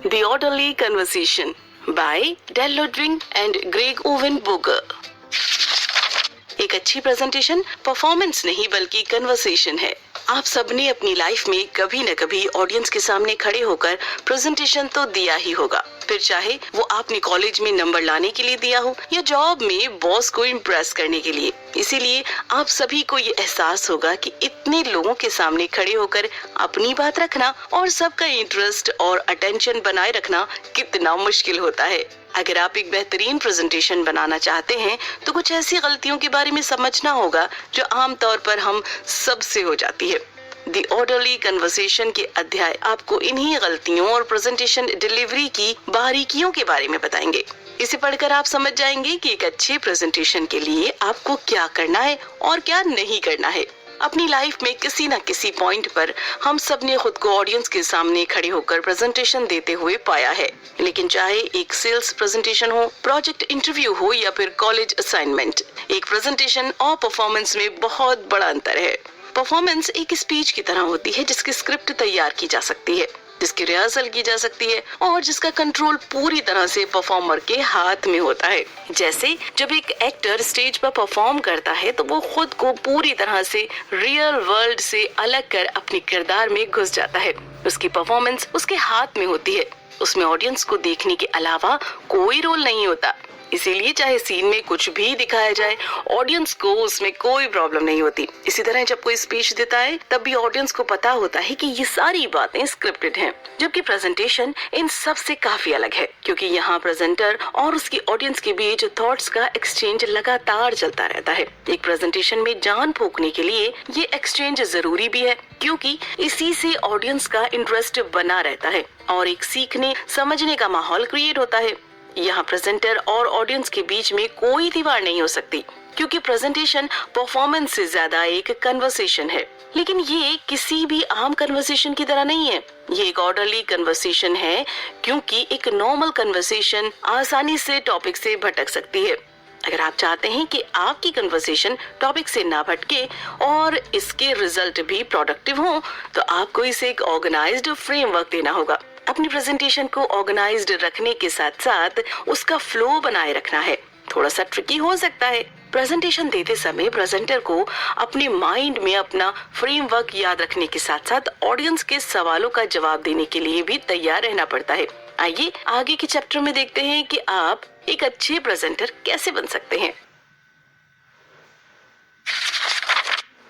The Orderly Conversation by Del Ludwig and Greg Owen Boger। एक अच्छी presentation performance नहीं बल्कि कन्वर्सेशन है। आप सबने अपनी लाइफ में कभी न कभी ऑडियंस के सामने खड़े होकर प्रेजेंटेशन तो दिया ही होगा, फिर चाहे वो आपने कॉलेज में नंबर लाने के लिए दिया हो या जॉब में बॉस को इम्प्रेस करने के लिए। इसीलिए आप सभी को ये एहसास होगा कि इतने लोगों के सामने खड़े होकर अपनी बात रखना और सबका इंटरेस्ट और अटेंशन बनाए रखना कितना मुश्किल होता है। अगर आप एक बेहतरीन प्रेजेंटेशन बनाना चाहते हैं तो कुछ ऐसी गलतियों के बारे में समझना होगा जो आमतौर पर हम सबसे हो जाती है। द ऑर्डरली कन्वर्सेशन के अध्याय आपको इन्हीं गलतियों और प्रेजेंटेशन डिलीवरी की बारीकियों के बारे में बताएंगे। इसे पढ़कर आप समझ जाएंगे कि एक अच्छे प्रेजेंटेशन के लिए आपको क्या करना है और क्या नहीं करना है। अपनी लाइफ में किसी न किसी पॉइंट पर हम सब ने खुद को ऑडियंस के सामने खड़े होकर प्रेजेंटेशन देते हुए पाया है, लेकिन चाहे एक सेल्स प्रेजेंटेशन हो, प्रोजेक्ट इंटरव्यू हो या फिर कॉलेज असाइनमेंट, एक प्रेजेंटेशन और परफॉर्मेंस में बहुत बड़ा अंतर है। परफॉर्मेंस एक स्पीच की तरह होती है जिसकी स्क्रिप्ट तैयार की जा सकती है, जिसकी रिहर्सल की जा सकती है और जिसका कंट्रोल पूरी तरह से परफॉर्मर के हाथ में होता है। जैसे जब एक एक्टर स्टेज पर परफॉर्म करता है तो वो खुद को पूरी तरह से रियल वर्ल्ड से अलग कर अपने किरदार में घुस जाता है। उसकी परफॉर्मेंस उसके हाथ में होती है, उसमें ऑडियंस को देखने के अलावा कोई रोल नहीं होता। इसीलिए चाहे सीन में कुछ भी दिखाया जाए, ऑडियंस को उसमें कोई प्रॉब्लम नहीं होती। इसी तरह जब कोई स्पीच देता है तब भी ऑडियंस को पता होता है कि ये सारी बातें स्क्रिप्टेड हैं, जबकि प्रेजेंटेशन इन सब से काफी अलग है, क्योंकि यहाँ प्रेजेंटर और उसकी ऑडियंस के बीच थॉट्स का एक्सचेंज लगातार चलता रहता है। एक प्रेजेंटेशन में जान फूंकने के लिए ये एक्सचेंज जरूरी भी है, क्योंकि इसी से ऑडियंस का इंटरेस्ट बना रहता है और एक सीखने समझने का माहौल क्रिएट होता है। यहाँ प्रेजेंटर और ऑडियंस के बीच में कोई दीवार नहीं हो सकती, क्योंकि प्रेजेंटेशन परफॉर्मेंस से ज्यादा एक कन्वर्सेशन है। लेकिन ये किसी भी आम कन्वर्सेशन की तरह नहीं है, ये एक ऑर्डरली कन्वर्सेशन है, क्योंकि एक नॉर्मल कन्वर्सेशन आसानी से टॉपिक से भटक सकती है। अगर आप चाहते हैं कि आपकी कन्वर्सेशन टॉपिक से ना भटके और इसके रिजल्ट भी प्रोडक्टिव हो, तो आपको इसे एक ऑर्गेनाइज्ड फ्रेमवर्क देना होगा। अपनी प्रेजेंटेशन को ऑर्गेनाइज्ड रखने के साथ साथ उसका फ्लो बनाए रखना है। थोड़ा सा ट्रिकी हो सकता है। प्रेजेंटेशन देते समय प्रेजेंटर को अपने माइंड में अपना फ्रेमवर्क याद रखने के साथ साथ ऑडियंस के सवालों का जवाब देने के लिए भी तैयार रहना पड़ता है। आइए आगे के चैप्टर में देखते हैं कि आप एक अच्छे प्रेजेंटर कैसे बन सकते हैं।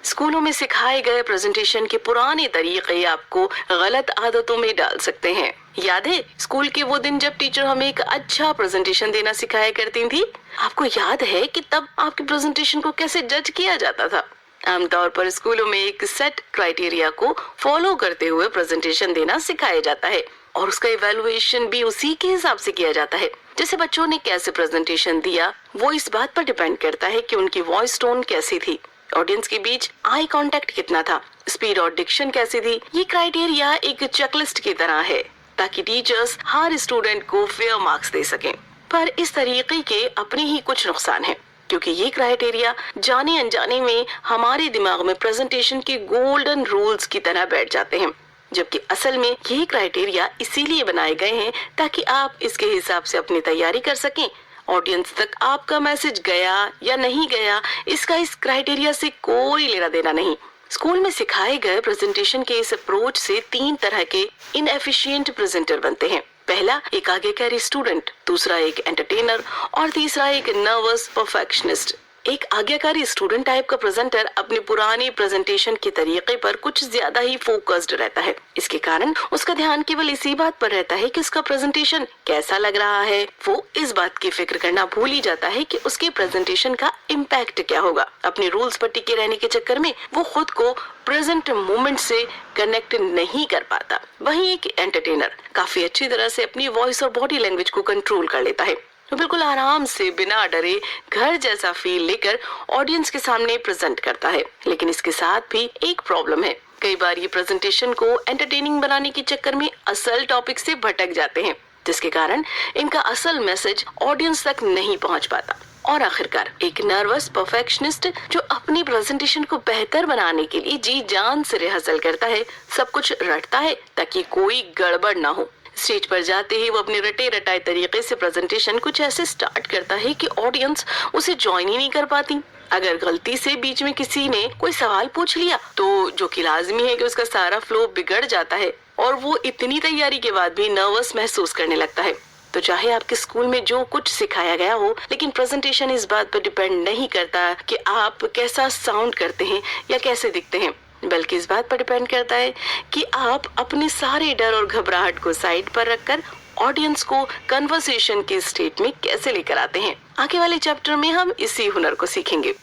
स्कूलों में सिखाए गए प्रेजेंटेशन के पुराने तरीके आपको गलत आदतों में डाल सकते हैं। याद है स्कूल के वो दिन जब टीचर हमें एक अच्छा प्रेजेंटेशन देना सिखाया करती थी? आपको याद है कि तब आपके प्रेजेंटेशन को कैसे जज किया जाता था? आमतौर पर स्कूलों में एक सेट क्राइटेरिया को फॉलो करते हुए प्रेजेंटेशन देना सिखाया जाता है और उसका इवैल्यूएशन भी उसी के हिसाब से किया जाता है। जैसे बच्चों ने कैसे प्रेजेंटेशन दिया वो इस बात पर डिपेंड करता है कि उनकी वॉइस टोन कैसी थी, ऑडियंस के बीच आई कांटेक्ट कितना था, स्पीड और डिक्शन कैसी थी। ये क्राइटेरिया एक चेकलिस्ट की तरह है ताकि टीचर्स हर स्टूडेंट को फेयर मार्क्स दे सकें। पर इस तरीके के अपने ही कुछ नुकसान हैं, क्योंकि ये क्राइटेरिया जाने अनजाने में हमारे दिमाग में प्रेजेंटेशन के गोल्डन रूल्स की तरह बैठ जाते हैं, जबकि असल में ये क्राइटेरिया इसीलिए बनाए गए हैं ताकि आप इसके हिसाब से अपनी तैयारी कर सकें। ऑडियंस तक आपका मैसेज गया या नहीं गया, इसका इस क्राइटेरिया से कोई लेना देना नहीं। स्कूल में सिखाए गए प्रेजेंटेशन के इस अप्रोच से 3 तरह के इनएफिशिएंट प्रेजेंटर बनते हैं। पहला एक आज्ञाकारी स्टूडेंट, दूसरा एक एंटरटेनर और तीसरा एक नर्वस परफेक्शनिस्ट। एक आज्ञाकारी स्टूडेंट टाइप का प्रेजेंटर अपने पुराने प्रेजेंटेशन के तरीके पर कुछ ज्यादा ही फोकस्ड रहता है। इसके कारण उसका ध्यान केवल इसी बात पर रहता है कि उसका प्रेजेंटेशन कैसा लग रहा है। वो इस बात की फिक्र करना भूल ही जाता है कि उसके प्रेजेंटेशन का इम्पैक्ट क्या होगा। अपने रूल्स पर टिके रहने के चक्कर में वो खुद को प्रेजेंट मोमेंट से कनेक्ट नहीं कर पाता। वहीं एक एंटरटेनर काफी अच्छी तरह से अपनी वॉइस और बॉडी लैंग्वेज को कंट्रोल कर लेता है। तो बिल्कुल आराम से बिना डरे घर जैसा फील लेकर ऑडियंस के सामने प्रेजेंट करता है। लेकिन इसके साथ भी एक प्रॉब्लम है, कई बार ये प्रेजेंटेशन को एंटरटेनिंग बनाने के चक्कर में असल टॉपिक से भटक जाते हैं, जिसके कारण इनका असल मैसेज ऑडियंस तक नहीं पहुंच पाता। और आखिरकार एक नर्वस परफेक्शनिस्ट जो अपनी प्रेजेंटेशन को बेहतर बनाने के लिए जी जान से रिहर्सल करता है, सब कुछ रटता है ताकि कोई गड़बड़ ना हो। स्टेज पर जाते ही वो अपने रटे रटाए तरीके से प्रेजेंटेशन कुछ ऐसे स्टार्ट करता है कि ऑडियंस उसे ज्वाइन ही नहीं कर पाती। अगर गलती से बीच में किसी ने कोई सवाल पूछ लिया तो जो कि लाजमी है कि उसका सारा फ्लो बिगड़ जाता है और वो इतनी तैयारी के बाद भी नर्वस महसूस करने लगता है। तो चाहे आपके स्कूल में जो कुछ सिखाया गया हो, लेकिन प्रेजेंटेशन इस बात पर डिपेंड नहीं करता कि आप कैसा साउंड करते हैं या कैसे दिखते हैं, बल्कि इस बात पर डिपेंड करता है कि आप अपने सारे डर और घबराहट को साइड पर रखकर ऑडियंस को कन्वर्सेशन के स्टेट में कैसे लेकर आते हैं। आगे वाले चैप्टर में हम इसी हुनर को सीखेंगे।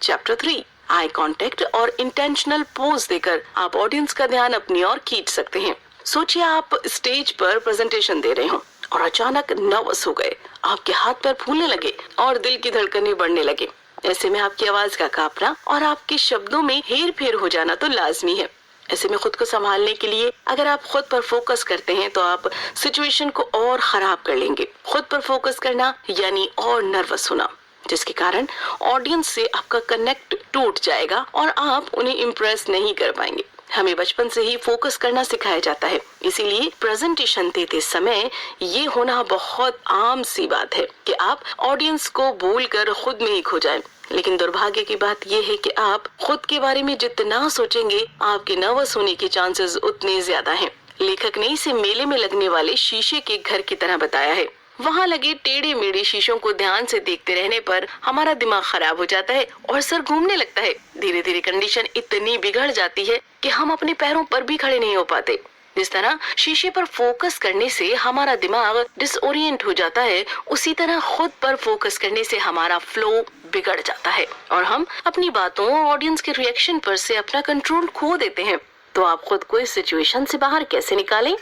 चैप्टर 3, आई कांटेक्ट और इंटेंशनल पोज देकर आप ऑडियंस का ध्यान अपनी ओर खींच सकते हैं। सोचिए आप स्टेज पर प्रेजेंटेशन दे रहे हो और अचानक नर्वस हो गए, आपके हाथ पैर फूलने लगे और दिल की धड़कनें बढ़ने लगे। ऐसे में आपकी आवाज का कांपना और आपके शब्दों में हेर फेर हो जाना तो लाजमी है। ऐसे में खुद को संभालने के लिए अगर आप खुद पर फोकस करते हैं तो आप सिचुएशन को और खराब कर लेंगे। खुद पर फोकस करना यानी और नर्वस होना, जिसके कारण ऑडियंस से आपका कनेक्ट टूट जाएगा और आप उन्हें इम्प्रेस नहीं कर पाएंगे। हमें बचपन से ही फोकस करना सिखाया जाता है, इसीलिए प्रेजेंटेशन देते समय ये होना बहुत आम सी बात है कि आप ऑडियंस को बोलकर खुद में ही खो जाएं। लेकिन दुर्भाग्य की बात यह है कि आप खुद के बारे में जितना सोचेंगे आपके नर्वस होने के चांसेस उतने ज्यादा हैं। लेखक ने इसे मेले में लगने वाले शीशे के घर की तरह बताया है। वहाँ लगे टेढ़े मेढ़े शीशों को ध्यान से देखते रहने पर हमारा दिमाग खराब हो जाता है और सर घूमने लगता है। धीरे धीरे कंडीशन इतनी बिगड़ जाती है कि हम अपने पैरों पर भी खड़े नहीं हो पाते। जिस तरह शीशे पर फोकस करने से हमारा दिमाग डिसओरिएंट हो जाता है, उसी तरह खुद पर फोकस करने से हमारा फ्लो बिगड़ जाता है और हम अपनी बातों और ऑडियंस के रिएक्शन पर से अपना कंट्रोल खो देते हैं। तो आप खुद को इस सिचुएशन से बाहर कैसे निकालें?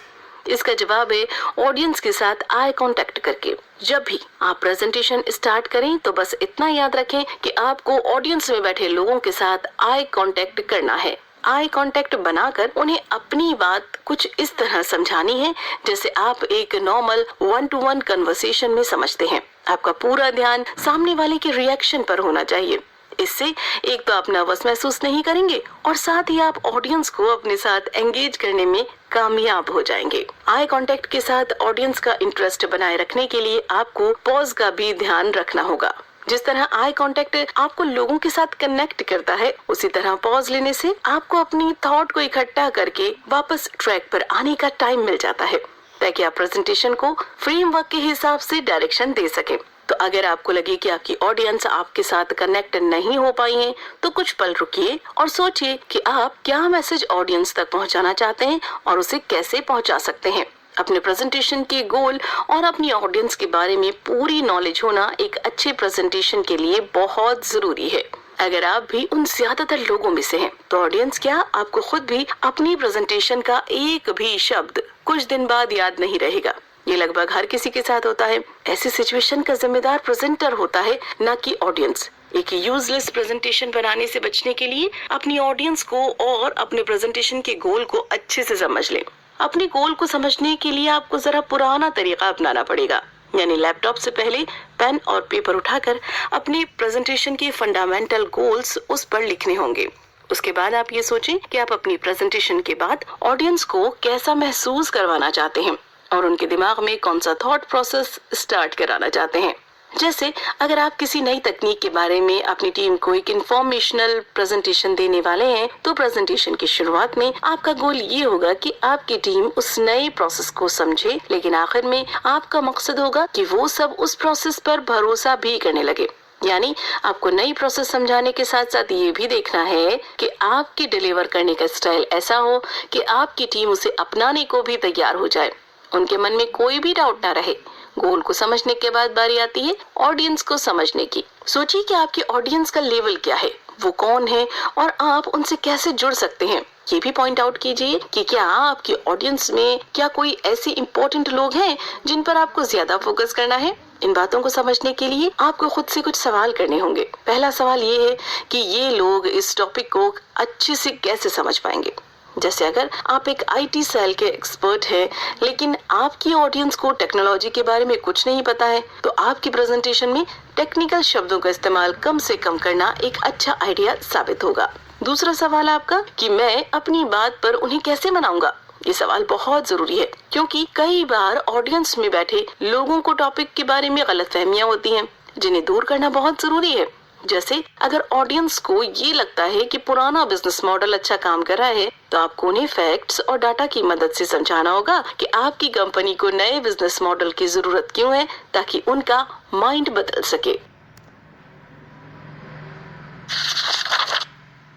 इसका जवाब है ऑडियंस के साथ आई कांटेक्ट करके। जब भी आप प्रेजेंटेशन स्टार्ट करें तो बस इतना याद रखें कि आपको ऑडियंस में बैठे लोगों के साथ आई कांटेक्ट करना है। आई कांटेक्ट बनाकर उन्हें अपनी बात कुछ इस तरह समझानी है जैसे आप एक नॉर्मल 1-to-1 कन्वर्सेशन में समझते हैं। आपका पूरा ध्यान सामने वाले के रिएक्शन पर होना चाहिए। इससे एक तो आप नर्वस महसूस नहीं करेंगे और साथ ही आप ऑडियंस को अपने साथ एंगेज करने में कामयाब हो जाएंगे। आई कांटेक्ट के साथ ऑडियंस का इंटरेस्ट बनाए रखने के लिए आपको पॉज का भी ध्यान रखना होगा। जिस तरह आई कांटेक्ट आपको लोगों के साथ कनेक्ट करता है, उसी तरह पॉज लेने से आपको अपनी थॉट को इकट्ठा करके वापस ट्रैक पर आने का टाइम मिल जाता है ताकि आप प्रेजेंटेशन को फ्रेमवर्क के हिसाब से डायरेक्शन दे सकें। तो अगर आपको लगे कि आपकी ऑडियंस आपके साथ कनेक्ट नहीं हो पाई है तो कुछ पल रुकिए और सोचिए कि आप क्या मैसेज ऑडियंस तक पहुंचाना चाहते हैं और उसे कैसे पहुंचा सकते हैं। अपने प्रेजेंटेशन के गोल और अपनी ऑडियंस के बारे में पूरी नॉलेज होना एक अच्छे प्रेजेंटेशन के लिए बहुत जरूरी है। अगर आप भी उन ज्यादातर लोगों में से हैं, तो ऑडियंस क्या आपको खुद भी अपनी प्रेजेंटेशन का एक भी शब्द कुछ दिन बाद याद नहीं रहेगा। ये लगभग हर किसी के साथ होता है। ऐसी सिचुएशन का जिम्मेदार प्रेजेंटर होता है, न कि ऑडियंस। एक यूजलेस प्रेजेंटेशन बनाने से बचने के लिए अपनी ऑडियंस को और अपने प्रेजेंटेशन के गोल को अच्छे से समझ लें। अपने गोल को समझने के लिए आपको जरा पुराना तरीका अपनाना पड़ेगा, यानी लैपटॉप से पहले पेन और पेपर उठाकर अपने प्रेजेंटेशन के फंडामेंटल गोल्स उस पर लिखने होंगे। उसके बाद आप ये सोचें कि आप अपनी प्रेजेंटेशन के बाद ऑडियंस को कैसा महसूस करवाना चाहते हैं और उनके दिमाग में कौन सा थॉट प्रोसेस स्टार्ट कराना चाहते हैं। जैसे अगर आप किसी नई तकनीक के बारे में अपनी टीम को एक इंफॉर्मेशनल प्रेजेंटेशन देने वाले हैं, तो प्रेजेंटेशन की शुरुआत में आपका गोल ये होगा कि आपकी टीम उस नए प्रोसेस को समझे, लेकिन आखिर में आपका मकसद होगा कि वो सब उस प्रोसेस पर भरोसा भी करने लगे। यानी आपको नई प्रोसेस समझाने के साथ साथ ये भी देखना है कि आपके डिलीवर करने का स्टाइल ऐसा हो कि आपकी टीम उसे अपनाने को भी तैयार हो जाए, उनके मन में कोई भी डाउट ना रहे। गोल को समझने के बाद बारी आती है ऑडियंस को समझने की। सोचिए कि आपकी ऑडियंस का लेवल क्या है, वो कौन है और आप उनसे कैसे जुड़ सकते हैं। ये भी पॉइंट आउट कीजिए कि क्या आपकी ऑडियंस में क्या कोई ऐसे इम्पोर्टेंट लोग हैं जिन पर आपको ज्यादा फोकस करना है। इन बातों को समझने के लिए आपको खुद से कुछ सवाल करने होंगे। पहला सवाल ये है कि ये लोग इस टॉपिक को अच्छे से कैसे समझ पाएंगे। जैसे अगर आप एक IT सेल के एक्सपर्ट हैं, लेकिन आपकी ऑडियंस को टेक्नोलॉजी के बारे में कुछ नहीं पता है, तो आपकी प्रेजेंटेशन में टेक्निकल शब्दों का इस्तेमाल कम से कम करना एक अच्छा आइडिया साबित होगा। दूसरा सवाल आपका कि मैं अपनी बात पर उन्हें कैसे मनाऊंगा। ये सवाल बहुत जरूरी है क्योंकि कई बार ऑडियंस में बैठे लोगों को टॉपिक के बारे में गलतफहमियां होती हैं, जिन्हें दूर करना बहुत जरूरी है। जैसे अगर ऑडियंस को ये लगता है कि पुराना बिजनेस मॉडल अच्छा काम कर रहा है, तो आपको उन्हें फैक्ट्स और डाटा की मदद से समझाना होगा कि आपकी कंपनी को नए बिजनेस मॉडल की जरूरत क्यों है, ताकि उनका माइंड बदल सके।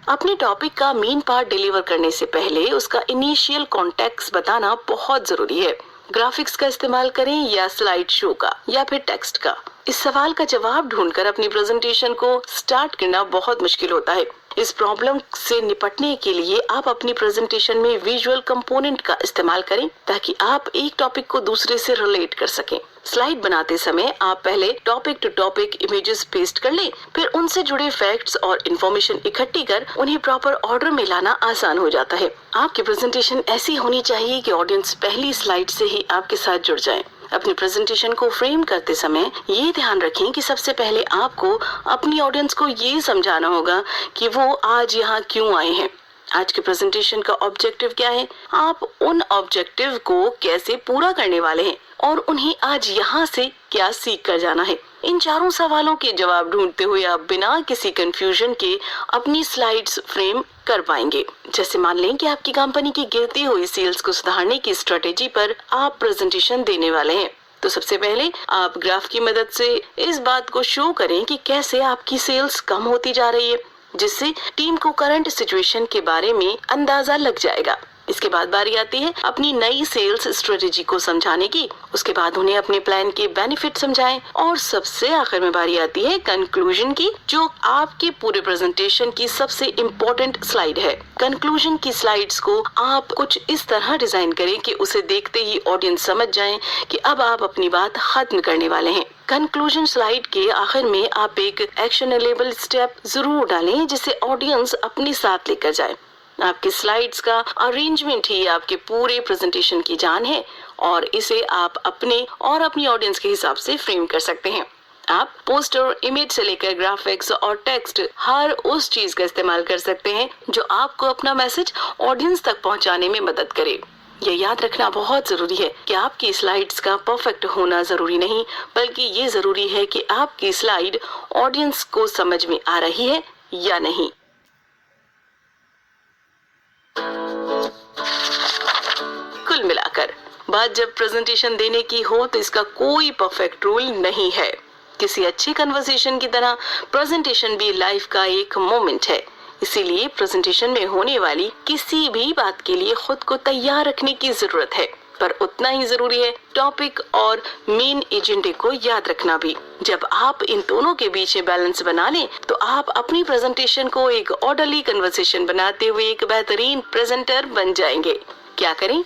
अपने टॉपिक का मेन पार्ट डिलीवर करने से पहले उसका इनिशियल कॉन्टेक्स्ट बताना बहुत जरूरी है। ग्राफिक्स का इस्तेमाल करें या स्लाइड शो का या फिर टेक्स्ट का। इस सवाल का जवाब ढूंढकर अपनी प्रेजेंटेशन को स्टार्ट करना बहुत मुश्किल होता है। इस प्रॉब्लम से निपटने के लिए आप अपनी प्रेजेंटेशन में विजुअल कंपोनेंट का इस्तेमाल करें ताकि आप एक टॉपिक को दूसरे से रिलेट कर सकें। स्लाइड बनाते समय आप पहले topic to topic images paste कर लें, फिर उनसे जुड़े फैक्ट्स और इन्फॉर्मेशन इकट्ठी कर उन्हें प्रॉपर ऑर्डर में लाना आसान हो जाता है। आपकी प्रेजेंटेशन ऐसी होनी चाहिए कि ऑडियंस पहली स्लाइड से ही आपके साथ जुड़ जाए। अपनी प्रेजेंटेशन को फ्रेम करते समय ये ध्यान रखें कि सबसे पहले आपको अपनी ऑडियंस को ये समझाना होगा कि वो आज यहाँ क्यों आए हैं। आज के प्रेजेंटेशन का ऑब्जेक्टिव क्या है, आप उन ऑब्जेक्टिव को कैसे पूरा करने वाले हैं और उन्हें आज यहाँ से क्या सीख कर जाना है। इन चारों सवालों के जवाब ढूंढते हुए आप बिना किसी कंफ्यूजन के अपनी स्लाइड्स फ्रेम कर पाएंगे। जैसे मान लें कि आपकी कंपनी की गिरती हुई सेल्स को सुधारने की स्ट्रेटेजी पर आप प्रेजेंटेशन देने वाले हैं, तो सबसे पहले आप ग्राफ की मदद से इस बात को शो करें कि कैसे आपकी सेल्स कम होती जा रही है, जिससे टीम को करंट सिचुएशन के बारे में अंदाजा लग जाएगा। इसके बाद बारी आती है अपनी नई सेल्स स्ट्रेटेजी को समझाने की। उसके बाद उन्हें अपने प्लान के बेनिफिट समझाएं और सबसे आखिर में बारी आती है कंक्लूजन की, जो आपके पूरे प्रेजेंटेशन की सबसे इम्पोर्टेंट स्लाइड है। कंक्लूजन की स्लाइड्स को आप कुछ इस तरह डिजाइन करें कि उसे देखते ही ऑडियंस समझ जाए कि अब आप अपनी बात खत्म करने वाले हैं। कंक्लूजन स्लाइड के आखिर में आप एक एक्शनेबल स्टेप जरूर डालें जिसे ऑडियंस अपने साथ लेकर जाए। आपके स्लाइड्स का अरेंजमेंट ही आपके पूरे प्रेजेंटेशन की जान है और इसे आप अपने और अपनी ऑडियंस के हिसाब से फ्रेम कर सकते हैं। आप पोस्टर, इमेज से लेकर ग्राफिक्स और टेक्स्ट, हर उस चीज का इस्तेमाल कर सकते हैं जो आपको अपना मैसेज ऑडियंस तक पहुंचाने में मदद करे। ये याद रखना बहुत जरूरी है कि आपकी स्लाइड्स का परफेक्ट होना जरूरी नहीं, बल्कि ये जरूरी है कि आपकी स्लाइड ऑडियंस को समझ में आ रही है या नहीं। कुल मिलाकर बात जब प्रेजेंटेशन देने की हो तो इसका कोई परफेक्ट रूल नहीं है। किसी अच्छे कन्वर्सेशन की तरह प्रेजेंटेशन भी लाइफ का एक मोमेंट है। इसीलिए प्रेजेंटेशन में होने वाली किसी भी बात के लिए खुद को तैयार रखने की जरूरत है, पर उतना ही जरूरी है टॉपिक और मेन एजेंडे को याद रखना भी। जब आप इन दोनों के बीच बैलेंस बना लें तो आप अपनी प्रेजेंटेशन को एक ऑर्डरली कन्वर्सेशन बनाते हुए एक बेहतरीन प्रेजेंटर बन जाएंगे। क्या करें,